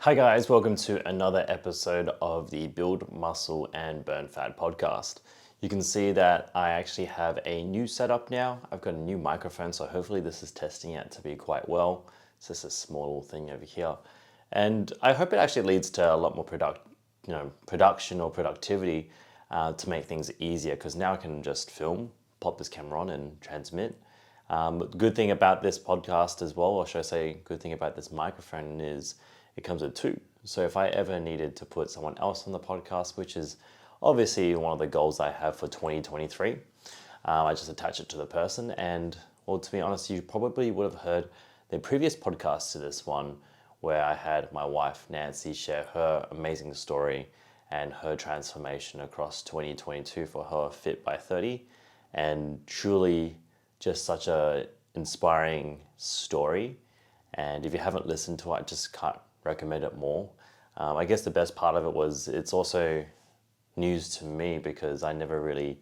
Hi guys, welcome to another episode of the Build Muscle and Burn Fat podcast. You can see that I actually have a new setup now. I've got a new microphone, so hopefully this is testing out to be quite well. It's just a small little thing over here. And I hope it actually leads to a lot more production or productivity to make things easier, because now I can just film, pop this camera on and transmit. But the good thing about this podcast as well, or should I say good thing about this microphone, is it comes with two. So if I ever needed to put someone else on the podcast, which is obviously one of the goals I have for 2023, I just attach it to the person. And well, to be honest, you probably would have heard the previous podcast to this one, where I had my wife Nancy share her amazing story and her transformation across 2022 for her Fit by 30. And truly just such a inspiring story. And if you haven't listened to it, I just can't recommend it more. I guess the best part of it was it's also news to me, because I never really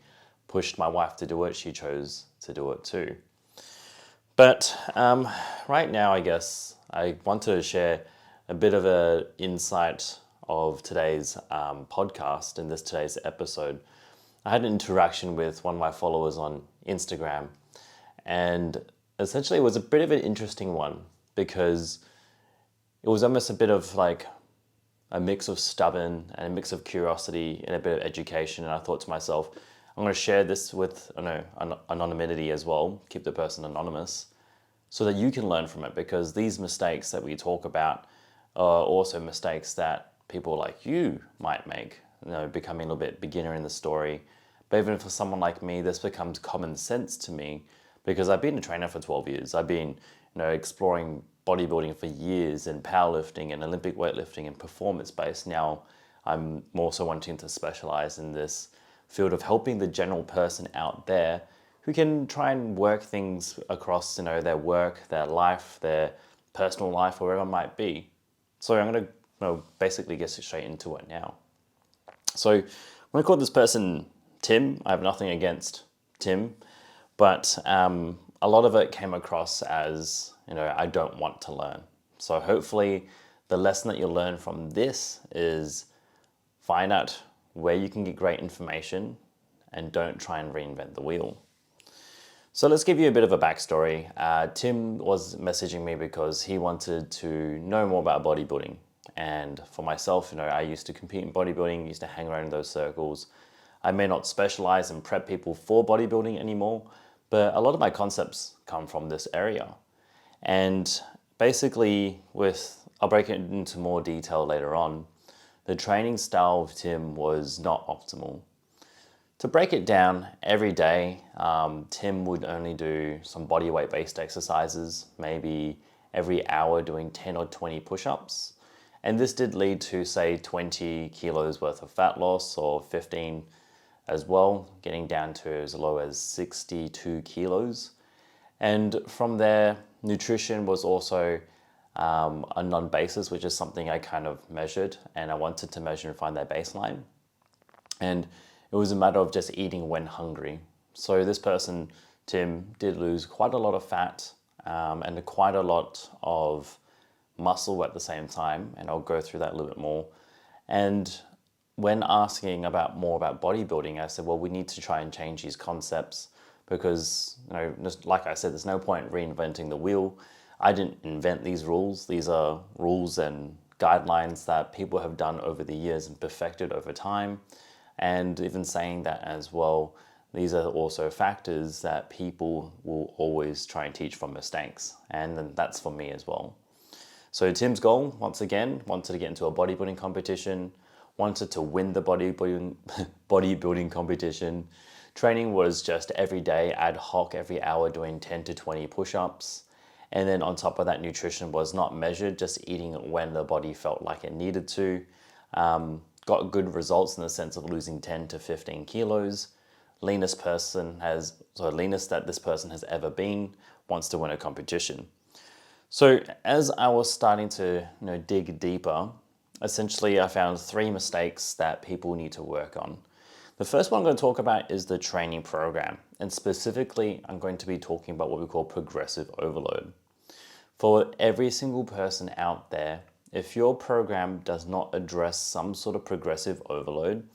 pushed my wife to do it. She chose to do it too. But right now, I guess I wanted to share a bit of an insight of today's podcast in today's episode. I had an interaction with one of my followers on Instagram, and essentially it was a bit of an interesting one, because it was almost a bit of like a mix of stubborn and a mix of curiosity and a bit of education. And I thought to myself, I'm going to share this with anonymity as well, keep the person anonymous, so that you can learn from it, because these mistakes that we talk about are also mistakes that people like you might make, becoming a little bit beginner in the story. But even for someone like me, this becomes common sense to me, because I've been a trainer for 12 years. I've been exploring bodybuilding for years, and powerlifting and Olympic weightlifting and performance-based. Now I'm more so wanting to specialize in this field of helping the general person out there who can try and work things across their work, their life, their personal life, wherever it might be. So I'm going to basically get straight into it now. So I'm going to call this person Tim. I have nothing against Tim, but a lot of it came across as, I don't want to learn. So hopefully the lesson that you'll learn from this is find out where you can get great information and don't try and reinvent the wheel. So let's give you a bit of a backstory. Tim was messaging me because he wanted to know more about bodybuilding. And for myself, I used to compete in bodybuilding, used to hang around in those circles. I may not specialize and prep people for bodybuilding anymore, but a lot of my concepts come from this area. And basically, I'll break it into more detail later on, the training style of Tim was not optimal. To break it down, every day, Tim would only do some body weight based exercises, maybe every hour doing 10 or 20 push-ups. And this did lead to, say, 20 kilos worth of fat loss, or 15 as well, getting down to as low as 62 kilos. And from there, nutrition was also a non-basis, which is something I kind of measured, and I wanted to measure and find that baseline. And it was a matter of just eating when hungry. So this person, Tim, did lose quite a lot of fat and quite a lot of muscle at the same time, and I'll go through that a little bit more. And when asking more about bodybuilding, I said, well, we need to try and change these concepts, because, just like I said, there's no point reinventing the wheel. I didn't invent these rules. These are rules and guidelines that people have done over the years and perfected over time. And even saying that as well, these are also factors that people will always try and teach from mistakes. And then that's for me as well. So Tim's goal, once again, wanted to get into a bodybuilding competition, wanted to win the bodybuilding competition. Training was just every day, ad hoc, every hour, doing 10 to 20 push-ups. And then on top of that, nutrition was not measured, just eating when the body felt like it needed to. Got good results in the sense of losing 10 to 15 kilos. Leanest that this person has ever been, wants to win a competition. So as I was starting to dig deeper, essentially I found 3 mistakes that people need to work on. The first one I'm going to talk about is the training program, and specifically I'm going to be talking about what we call progressive overload. For every single person out there, if your program does not address some sort of progressive overload,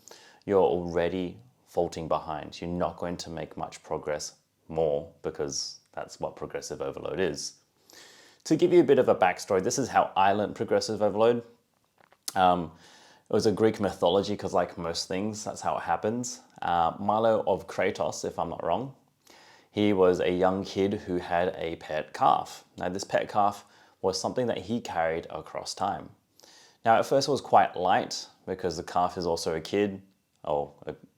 you're already falling behind. You're not going to make much progress more, because that's what progressive overload is. To give you a bit of a backstory, this is how I learned progressive overload. It was a Greek mythology, because like most things, that's how it happens. Milo of Kratos, if I'm not wrong, he was a young kid who had a pet calf. Now this pet calf was something that he carried across time. Now at first it was quite light, because the calf is also a kid, or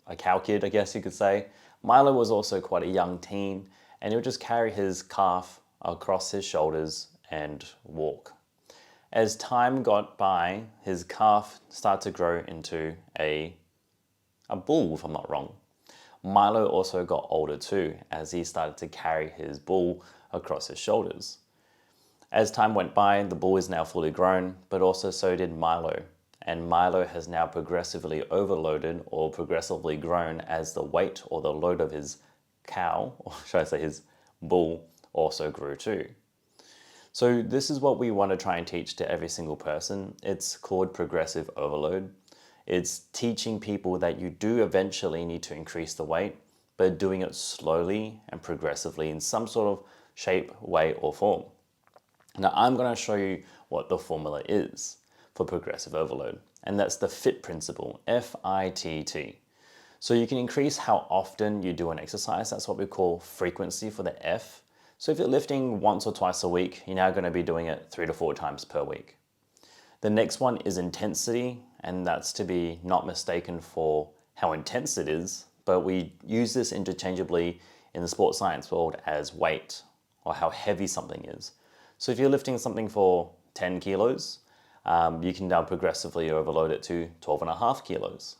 a cow kid, I guess you could say. Milo was also quite a young teen, and he would just carry his calf across his shoulders and walk. As time got by, his calf started to grow into a bull, if I'm not wrong. Milo also got older too, as he started to carry his bull across his shoulders. As time went by, the bull is now fully grown, but also so did Milo. And Milo has now progressively overloaded, or progressively grown, as the weight or the load of his cow, or should I say his bull, also grew too. So this is what we want to try and teach to every single person. It's called progressive overload. It's teaching people that you do eventually need to increase the weight, but doing it slowly and progressively in some sort of shape, way, or form. Now I'm going to show you what the formula is for progressive overload, and that's the FIT principle, F-I-T-T. So you can increase how often you do an exercise. That's what we call frequency for the F. So if you're lifting once or twice a week, you're now going to be doing it 3 to 4 times per week. The next one is intensity, and that's to be not mistaken for how intense it is, but we use this interchangeably in the sports science world as weight, or how heavy something is. So if you're lifting something for 10 kilos, you can now progressively overload it to 12.5 kilos.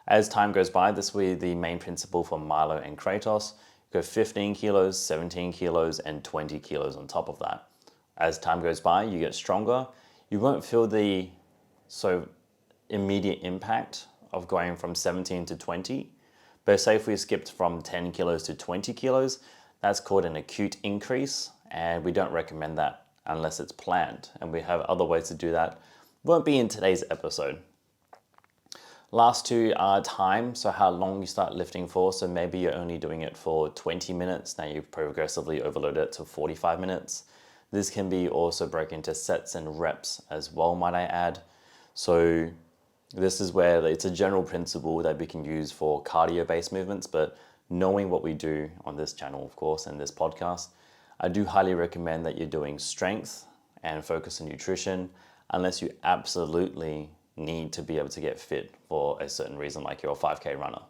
As time goes by, this will be the main principle for Milo and Kratos. Go 15 kilos, 17 kilos, and 20 kilos on top of that. As time goes by, you get stronger. You won't feel the so immediate impact of going from 17 to 20. But say if we skipped from 10 kilos to 20 kilos, that's called an acute increase, and we don't recommend that unless it's planned. And we have other ways to do that. Won't be in today's episode. Last two are time, so how long you start lifting for. So maybe you're only doing it for 20 minutes. Now you've progressively overloaded it to 45 minutes. This can be also broken into sets and reps as well, might I add. So this is where it's a general principle that we can use for cardio-based movements, but knowing what we do on this channel, of course, and this podcast, I do highly recommend that you're doing strength and focus on nutrition, unless you absolutely need to be able to get fit for a certain reason, like you're a 5K runner.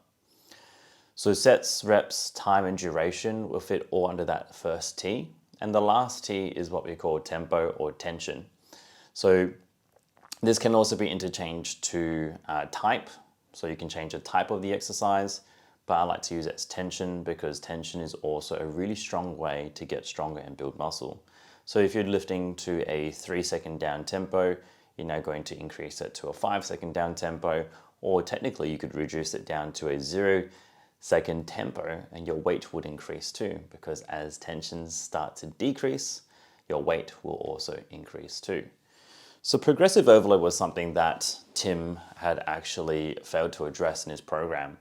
So sets, reps, time, and duration will fit all under that first T. And the last T is what we call tempo or tension. So this can also be interchanged to type. So you can change the type of the exercise, but I like to use it as tension, because tension is also a really strong way to get stronger and build muscle. So if you're lifting to a 3-second down tempo, you're now going to increase it to a 5-second down tempo, or technically you could reduce it down to a 0-second tempo, and your weight would increase too, because as tensions start to decrease, your weight will also increase too. So progressive overload was something that Tim had actually failed to address in his program.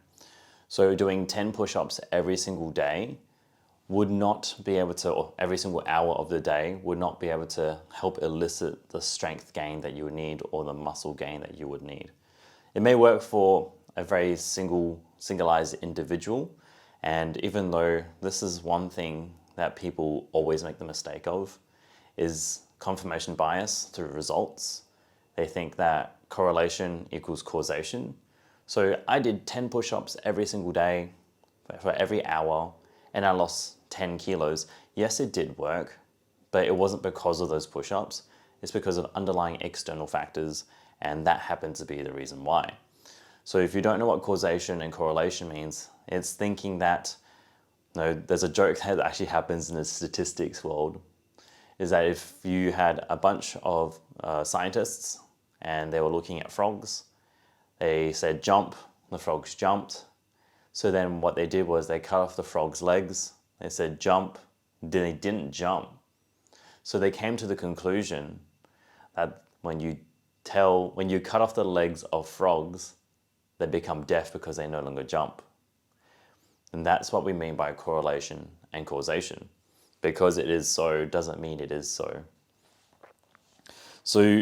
So doing 10 push-ups every single day would not be able to, or every single hour of the day, would not be able to help elicit the strength gain that you would need, or the muscle gain that you would need. It may work for a very singleized individual, and even though this is one thing that people always make the mistake of, is confirmation bias through results. They think that correlation equals causation. So I did 10 push-ups every single day for every hour, and I lost 10 kilos. Yes, it did work, but it wasn't because of those push-ups. It's because of underlying external factors, and that happens to be the reason why. So if you don't know what causation and correlation means, it's thinking that, there's a joke that actually happens in the statistics world, is that if you had a bunch of scientists and they were looking at frogs, they said jump, the frogs jumped. So then what they did was they cut off the frog's legs. They said jump, then they didn't jump. So they came to the conclusion that when you cut off the legs of frogs, they become deaf because they no longer jump. And that's what we mean by correlation and causation. Because it is so doesn't mean it is so. So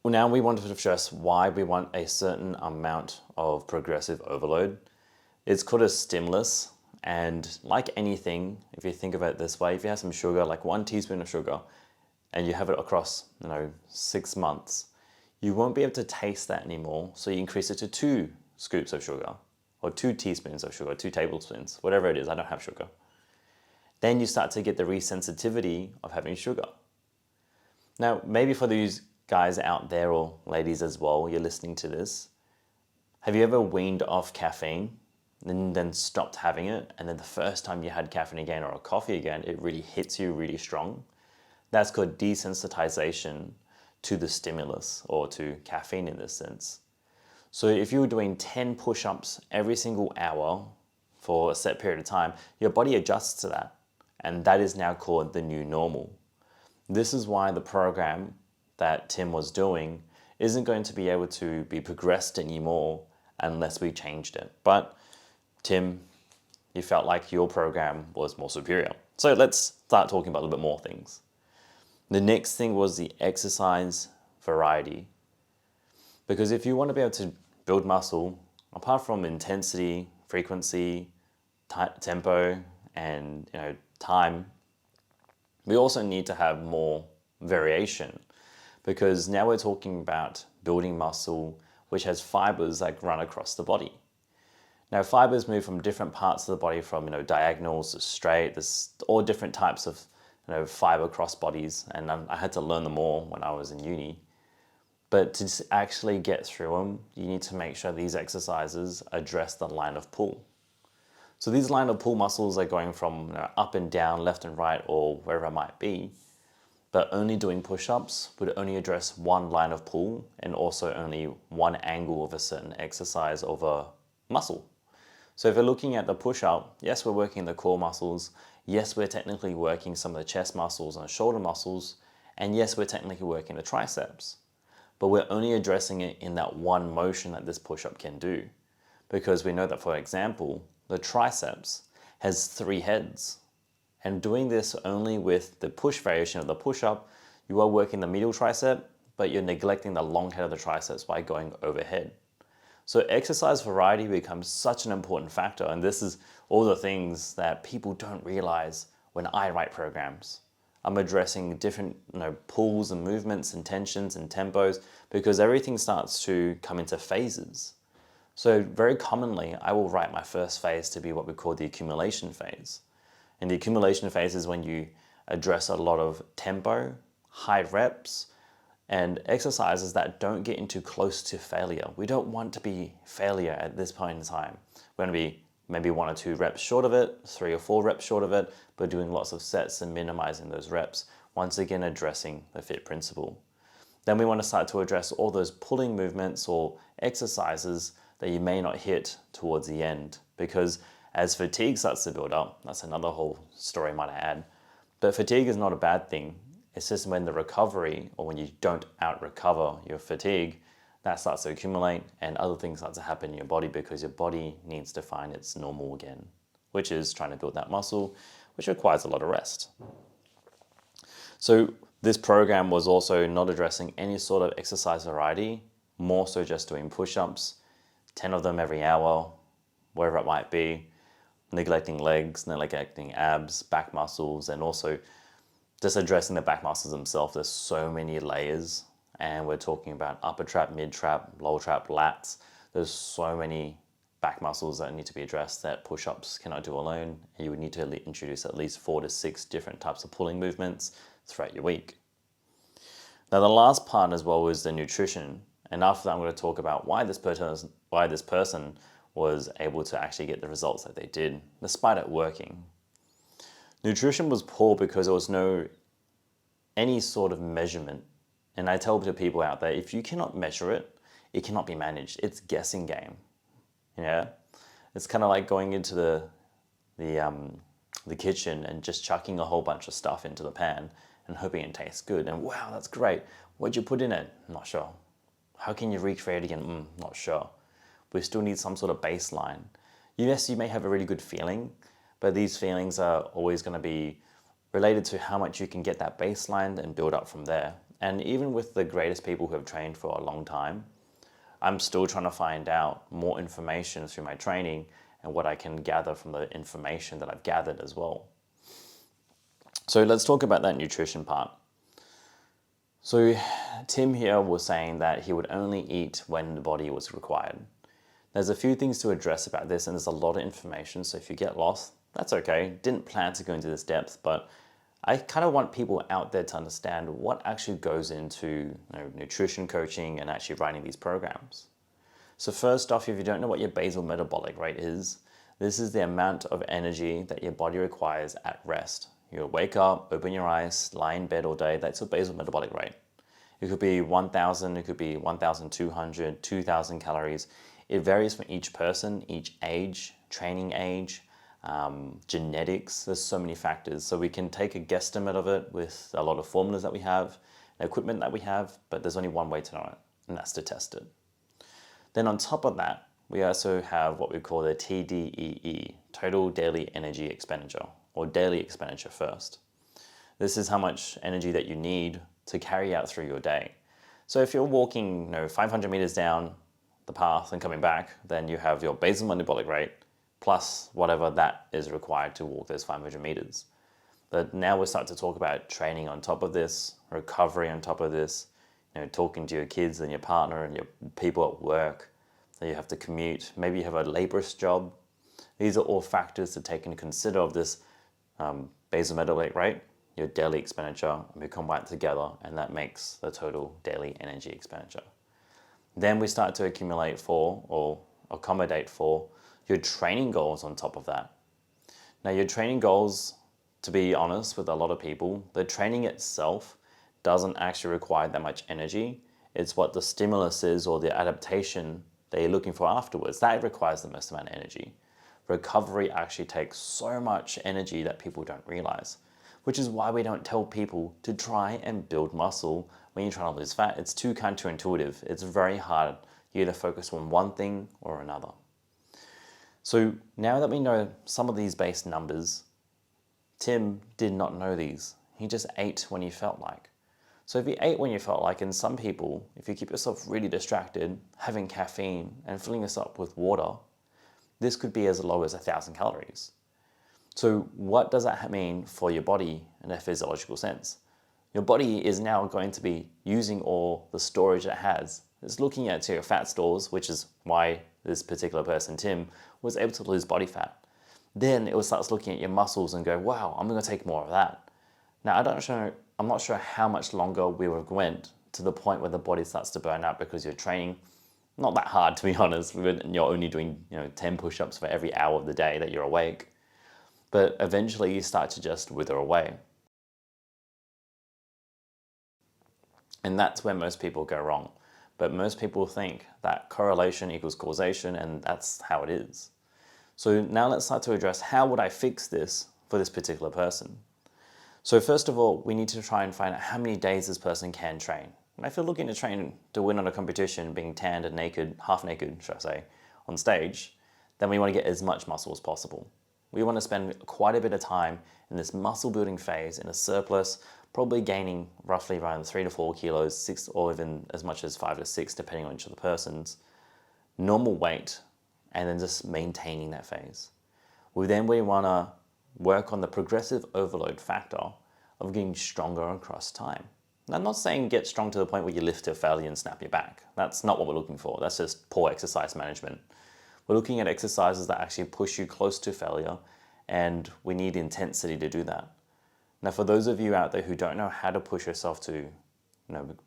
now we want to address why we want a certain amount of progressive overload. It's called a stimulus, and like anything, if you think about it this way, if you have some sugar, like 1 teaspoon of sugar, and you have it across 6 months, you won't be able to taste that anymore, so you increase it to 2 scoops of sugar, or 2 teaspoons of sugar, 2 tablespoons, whatever it is. I don't have sugar. Then you start to get the resensitivity of having sugar. Now, maybe for these guys out there, or ladies as well, you're listening to this, have you ever weaned off caffeine and then stopped having it, and then the first time you had caffeine again or a coffee again, it really hits you really strong? That's called desensitization to the stimulus, or to caffeine in this sense. So if you were doing 10 push-ups every single hour for a set period of time, your body adjusts to that. And that is now called the new normal. This is why the program that Tim was doing isn't going to be able to be progressed anymore unless we changed it. But Tim, you felt like your program was more superior. So let's start talking about a little bit more things. The next thing was the exercise variety. Because if you want to be able to build muscle, apart from intensity, frequency, tempo, and time, we also need to have more variation, because now we're talking about building muscle which has fibers that run across the body. Now, fibers move from different parts of the body, from diagonals to straight. There's all different types of fiber cross bodies, and I had to learn them all when I was in uni. But to actually get through them, you need to make sure these exercises address the line of pull. So these line of pull muscles are going from up and down, left and right, or wherever it might be. But only doing push-ups would only address one line of pull, and also only one angle of a certain exercise of a muscle. So if you're looking at the push-up, yes, we're working the core muscles. Yes, we're technically working some of the chest muscles and shoulder muscles. And yes, we're technically working the triceps. But we're only addressing it in that one motion that this push-up can do. Because we know that, for example, the triceps has 3 heads. And doing this only with the push variation of the push-up, you are working the medial tricep, but you're neglecting the long head of the triceps by going overhead. So exercise variety becomes such an important factor, and this is all the things that people don't realize when I write programs. I'm addressing different pulls and movements and tensions and tempos, because everything starts to come into phases. So very commonly, I will write my first phase to be what we call the accumulation phase. And the accumulation phase is when you address a lot of tempo, high reps, and exercises that don't get into close to failure. We don't want to be failure at this point in time. We're going to be maybe 1 or 2 reps short of it, 3 or 4 reps short of it, but doing lots of sets and minimizing those reps. Once again, addressing the FIT principle. Then we want to start to address all those pulling movements or exercises that you may not hit towards the end, because as fatigue starts to build up, that's another whole story, might I add. But fatigue is not a bad thing. It's just when the recovery, or when you don't out-recover your fatigue, that starts to accumulate and other things start to happen in your body, because your body needs to find its normal again, which is trying to build that muscle, which requires a lot of rest. So this program was also not addressing any sort of exercise variety, more so just doing push-ups, 10 of them every hour, wherever it might be, neglecting legs, neglecting abs, back muscles, and also just addressing the back muscles themselves. There's so many layers, and we're talking about upper trap, mid trap, lower trap, lats. There's so many back muscles that need to be addressed that push-ups cannot do alone. And you would need to introduce at least 4 to 6 different types of pulling movements throughout your week. Now the last part as well is the nutrition. And after that, I'm going to talk about why this person was able to actually get the results that they did, despite it working. Nutrition was poor because there was any sort of measurement. And I tell to people out there, if you cannot measure it, it cannot be managed. It's guessing game. Yeah, it's kind of like going into the kitchen and just chucking a whole bunch of stuff into the pan and hoping it tastes good. And wow, that's great. What'd you put in it? Not sure. How can you recreate again? Not sure. We still need some sort of baseline. Yes, you may have a really good feeling, but these feelings are always going to be related to how much you can get that baseline and build up from there. And even with the greatest people who have trained for a long time, I'm still trying to find out more information through my training and what I can gather from the information that I've gathered as well. So let's talk about that nutrition part. So Tim here was saying that he would only eat when the body was required. There's a few things to address about this, and there's a lot of information, so if you get lost, that's okay. Didn't plan to go into this depth, but I kind of want people out there to understand what actually goes into nutrition coaching and actually writing these programs. So first off, if you don't know what your basal metabolic rate is, this is the amount of energy that your body requires at rest. You'll wake up, open your eyes, lie in bed all day, that's your basal metabolic rate. It could be 1,000, it could be 1,200, 2,000 calories. It varies from each person, each age, training age, genetics. There's so many factors. So we can take a guesstimate of it with a lot of formulas that we have, equipment that we have, but there's only one way to know it, and that's to test it. Then on top of that, we also have what we call the TDEE, Total Daily Energy Expenditure, or daily expenditure first. This is how much energy that you need to carry out through your day. So if you're walking 500 meters down the path and coming back, then you have your basal metabolic rate plus whatever that is required to walk those 500 meters. But now we'll start to talk about training on top of this, recovery on top of this, talking to your kids and your partner and your people at work that you have to commute. Maybe you have a laborious job. These are all factors to take into consider of this basal metabolic rate, your daily expenditure, and we combine it together, and that makes the total daily energy expenditure. Then we start to accumulate for, or accommodate for, your training goals on top of that. Now your training goals, to be honest with a lot of people, the training itself doesn't actually require that much energy. It's what the stimulus is or the adaptation that you're looking for afterwards. That requires the most amount of energy. Recovery actually takes so much energy that people don't realize, which is why we don't tell people to try and build muscle when you're trying to lose fat. It's too counterintuitive. It's very hard. You either focus on one thing or another. So now that we know some of these base numbers, Tim did not know these. He just ate when he felt like. So if you ate when you felt like, and some people, if you keep yourself really distracted, having caffeine and filling this up with water, this could be as low as 1,000 calories. So what does that mean for your body in a physiological sense? Your body is now going to be using all the storage it has. It's looking at your fat stores, which is why this particular person, Tim, was able to lose body fat. Then it will start looking at your muscles and go, wow, I'm going to take more of that. Now, I'm not sure how much longer we would have went to the point where the body starts to burn out because you're training not that hard, to be honest. You're only doing 10 push-ups for every hour of the day that you're awake. But eventually you start to just wither away. And that's where most people go wrong. But most people think that correlation equals causation, and that's how it is. So now let's start to address how would I fix this for this particular person. So first of all, we need to try and find out how many days this person can train. And if you're looking to train to win on a competition, being tanned and naked, half naked, should I say, on stage, then we want to get as much muscle as possible. We want to spend quite a bit of time in this muscle building phase in a surplus, probably gaining roughly around 3 to 4 kilos, 6 or even as much as 5 to 6, depending on each of the person's normal weight, and then just maintaining that phase. We want to work on the progressive overload factor of getting stronger across time. And I'm not saying get strong to the point where you lift to failure and snap your back. That's not what we're looking for. That's just poor exercise management. We're looking at exercises that actually push you close to failure, and we need intensity to do that. Now, for those of you out there who don't know how to push yourself to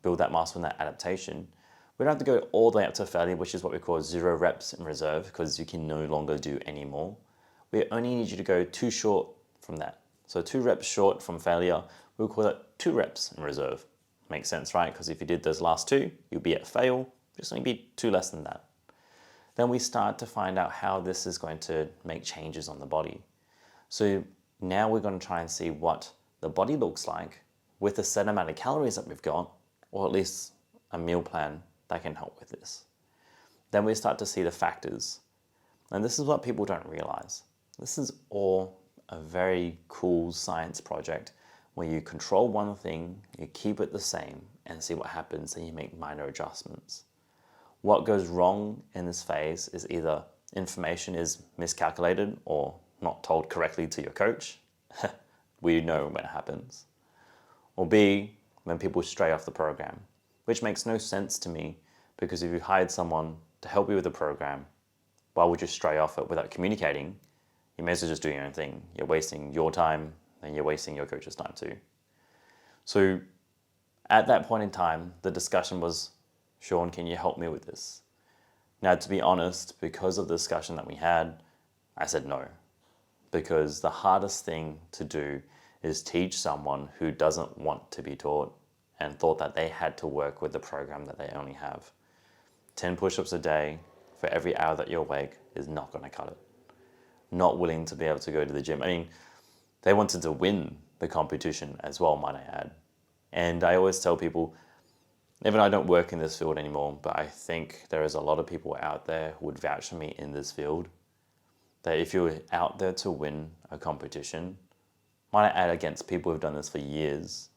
build that muscle and that adaptation, we don't have to go all the way up to failure, which is what we call 0 reps in reserve, because you can no longer do any more. We only need you to go 2 short from that. So 2 reps short from failure, we'll call that 2 reps in reserve. Makes sense, right? Because if you did those last 2, you'll be at fail, just only be 2 less than that. Then we start to find out how this is going to make changes on the body. So now we're going to try and see what the body looks like with the set amount of calories that we've got or at least a meal plan that can help with this. Then we start to see the factors. And this is what people don't realize. This is all a very cool science project where you control one thing, you keep it the same, and see what happens, and you make minor adjustments. What goes wrong in this phase is either information is miscalculated or not told correctly to your coach. We know when it happens. Or B, when people stray off the program, which makes no sense to me, because if you hired someone to help you with the program, why would you stray off it without communicating? You may as well just do your own thing. You're wasting your time and you're wasting your coach's time too. So at that point in time, the discussion was, Sean, can you help me with this? Now, to be honest, because of the discussion that we had, I said no. Because the hardest thing to do is teach someone who doesn't want to be taught and thought that they had to work with the program that they only have. 10 push-ups a day for every hour that you're awake is not going to cut it. Not willing to be able to go to the gym. I mean, they wanted to win the competition as well, might I add. And I always tell people, even I don't work in this field anymore, but I think there is a lot of people out there who would vouch for me in this field, that if you're out there to win a competition, might I add against people who've done this for years,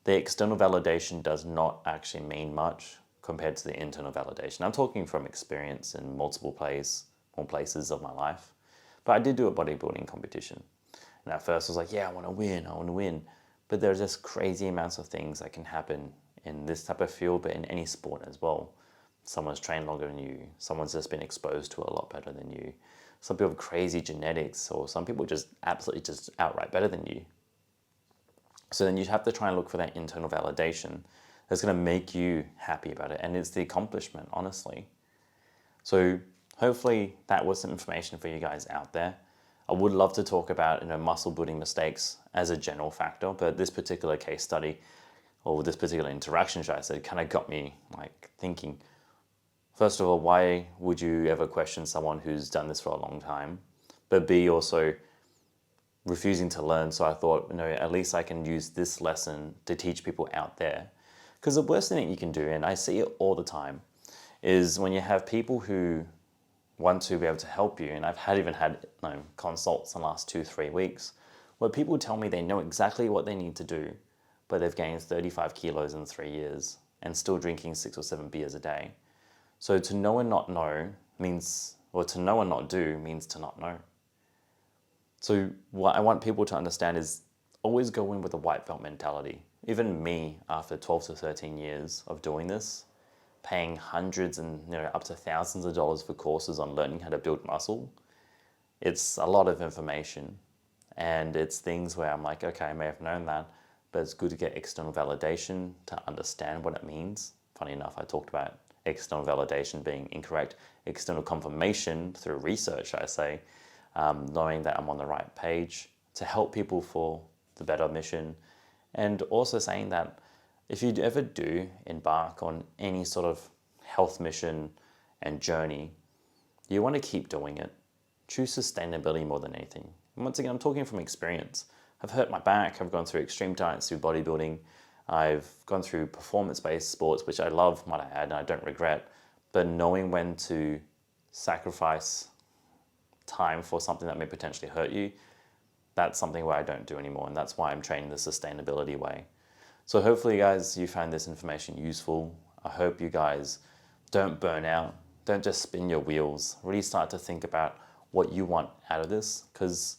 the external validation does not actually mean much compared to the internal validation. I'm talking from experience in multiple places of my life. But I did do a bodybuilding competition. And at first I was like, yeah, I want to win. But there's just crazy amounts of things that can happen in this type of field, but in any sport as well. Someone's trained longer than you. Someone's just been exposed to a lot better than you. Some people have crazy genetics, or some people just absolutely just outright better than you. So then you have to try and look for that internal validation that's going to make you happy about it. And it's the accomplishment, honestly. So hopefully that was some information for you guys out there. I would love to talk about muscle building mistakes as a general factor, but this particular case study, or this particular interaction, should I say, kind of got me like thinking, first of all, why would you ever question someone who's done this for a long time? But B, also refusing to learn. So I thought, at least I can use this lesson to teach people out there. Because the worst thing that you can do, and I see it all the time, is when you have people who want to be able to help you, and I've even had consults in the last 2-3 weeks, where people tell me they know exactly what they need to do, but they've gained 35 kilos in 3 years and still drinking 6 or 7 beers a day. So to know and not know means, or to know and not do means to not know. So what I want people to understand is always go in with a white belt mentality. Even me, after 12 to 13 years of doing this, paying hundreds and up to thousands of dollars for courses on learning how to build muscle, it's a lot of information. And it's things where I'm like, okay, I may have known that, but it's good to get external validation to understand what it means. Funny enough, I talked about external validation being incorrect. External confirmation through research, I say, knowing that I'm on the right page to help people for the better mission. And also saying that if you ever do embark on any sort of health mission and journey, you want to keep doing it. Choose sustainability more than anything. And once again, I'm talking from experience. I've hurt my back. I've gone through extreme diets through bodybuilding. I've gone through performance-based sports, which I love, might I add, and I don't regret. But knowing when to sacrifice time for something that may potentially hurt you, that's something where I don't do anymore. And that's why I'm training the sustainability way. So hopefully, guys, you found this information useful. I hope you guys don't burn out. Don't just spin your wheels. Really start to think about what you want out of this, because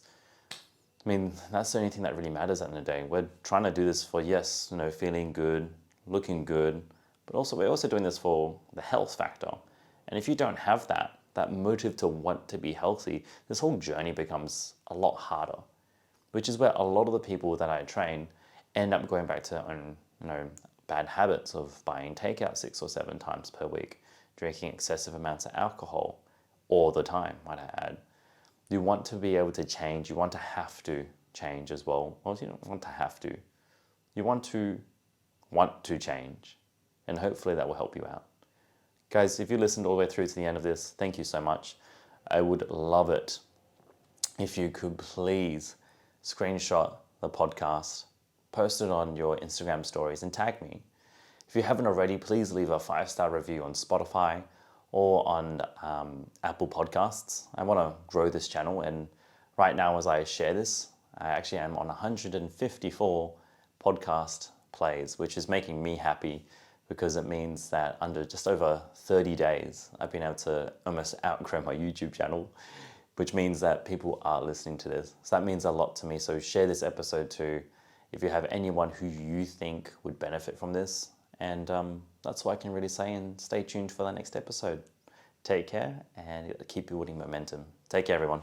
that's the only thing that really matters at the end of the day. We're trying to do this for, yes, feeling good, looking good, but also we're also doing this for the health factor. And if you don't have that motive to want to be healthy, this whole journey becomes a lot harder, which is where a lot of the people that I train end up going back to their own, bad habits of buying takeout 6 or 7 times per week, drinking excessive amounts of alcohol all the time, might I add. You want to be able to change. You want to have to change as well. Well, you don't want to have to. You want to change. And hopefully that will help you out. Guys, if you listened all the way through to the end of this, thank you so much. I would love it if you could please screenshot the podcast, post it on your Instagram stories and tag me. If you haven't already, please leave a 5-star review on Spotify or on Apple Podcasts. I want to grow this channel, and right now as I share this, I actually am on 154 podcast plays, which is making me happy because it means that under just over 30 days, I've been able to almost outgrow my YouTube channel, which means that people are listening to this. So that means a lot to me. So share this episode too if you have anyone who you think would benefit from this. And that's all I can really say, and stay tuned for the next episode. Take care and keep building momentum. Take care, everyone.